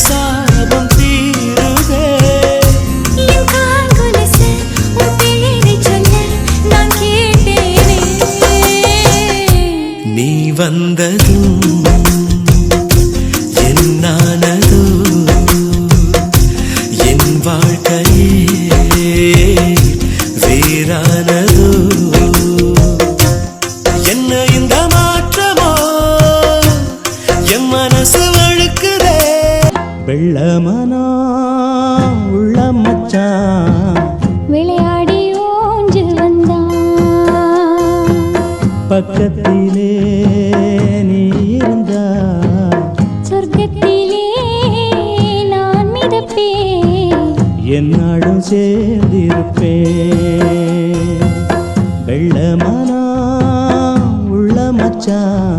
சாபம் தீருதே. என் கால் கொலுசு உன் பேரை சொல்ல நான் கேட்டேனே. நீ வந்ததும் என்னானதோ என் வாழ்க்கையே வேறானதோ. என்ன இந்த மாற்றமோ என் மனசு வழுக்குதே. வெள்ளமனோ உள்ள மச்சான் விளையாடி ஓஞ்சு வந்தான். பக்கத்திலே நீ இருந்தா சொர்க்கத்திலே நான் மிதப்பேன். என்னாடும் சேர்ந்திருப்பேன். வெள்ளமனோ உள்ள மச்சான்